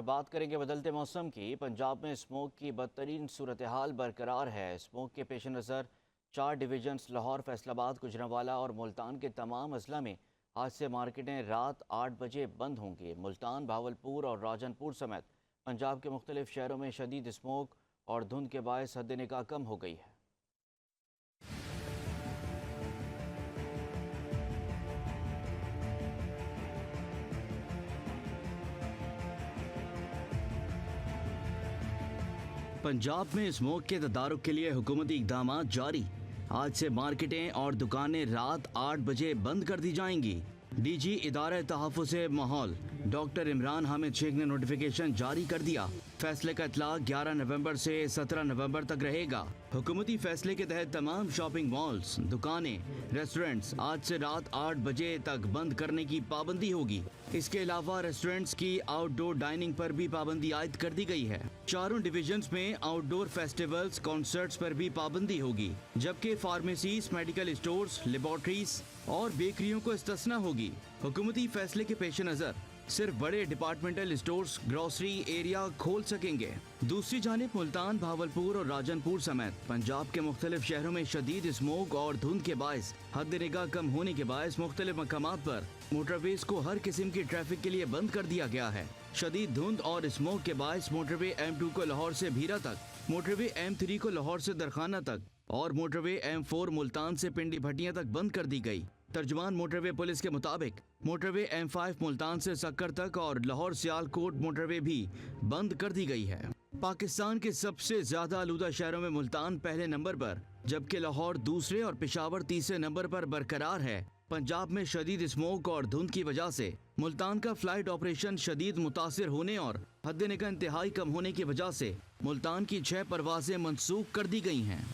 बात करेंगे बदलते मौसम की। पंजाब में स्मोक की बदतरीन सूरत हाल बरकरार है। स्मोक के पेश नज़र 4 डिवीजन्स लाहौर, फैसलाबाद, गुजरांवाला और मुल्तान के तमाम अजला में आज से मार्केटें रात 8 बजे बंद होंगी। मुल्तान, भावलपुर और राजनपुर समेत पंजाब के मुख्तलिफ शहरों में शदीद स्मोक और धुंध के बायस हद निगाह कम हो गई है। पंजाब में स्मोक के तदारुक के लिए हुकूमती इक़दाम जारी। आज से मार्केटें और दुकानें रात 8 बजे बंद कर दी जाएंगी। डीजी इदारे तहफ़्फ़ुज़ माहौल डॉक्टर इमरान हामिद शेख ने नोटिफिकेशन जारी कर दिया। फैसले का इतलाक़ 11 नवंबर से 17 नवंबर तक रहेगा। हुकूमती फैसले के तहत तमाम शॉपिंग मॉल्स, दुकानें, रेस्टोरेंट्स आज से रात 8 बजे तक बंद करने की पाबंदी होगी। इसके अलावा रेस्टोरेंट्स की आउटडोर डाइनिंग पर भी पाबंदी आयद कर दी गई है। चारों डिवीजन्स में आउटडोर फेस्टिवल्स, कॉन्सर्ट्स पर भी पाबंदी होगी, जबकि फार्मेसीज, मेडिकल स्टोर्स, लेबॉर्ट्रीज और बेकरियों को इस्तिस्ना होगी। हुकूमती फैसले के पेश नज़र सिर्फ बड़े डिपार्टमेंटल स्टोर्स, ग्रोसरी एरिया खोल सकेंगे। दूसरी जानिब मुल्तान, भावलपुर और राजनपुर समेत पंजाब के मुख्तलिफ शहरों में शदीद स्मोक और धुंध के बायस हद निगाह कम होने के बायस मुख्तलिफ मकामात पर मोटरवेज को हर किस्म की ट्रैफिक के लिए बंद कर दिया गया है। शदीद धुंध और स्मोक के बायस मोटरवे M2 को लाहौर से भीरा तक, मोटरवे M3 को लाहौर से दरखाना तक और मोटरवे M4 मुल्तान से पिंडी भटियां तक बंद कर दी गई। तर्जुमान मोटरवे पुलिस के मुताबिक मोटरवे M5 मुल्तान से सक्कर तक और लाहौर सियालकोट मोटरवे भी बंद कर दी गई है। पाकिस्तान के सबसे ज्यादा आलूदा शहरों में मुल्तान पहले नंबर पर, जबकि लाहौर दूसरे और पेशावर तीसरे नंबर पर बरकरार है। पंजाब में शदीद स्मोक और धुंध की वजह से मुल्तान का फ्लाइट ऑपरेशन शदीद मुतासिर होने और हद निगाह इंतहाई कम होने की वजह से मुल्तान की 6 परवाजें मंसूख कर दी गई हैं।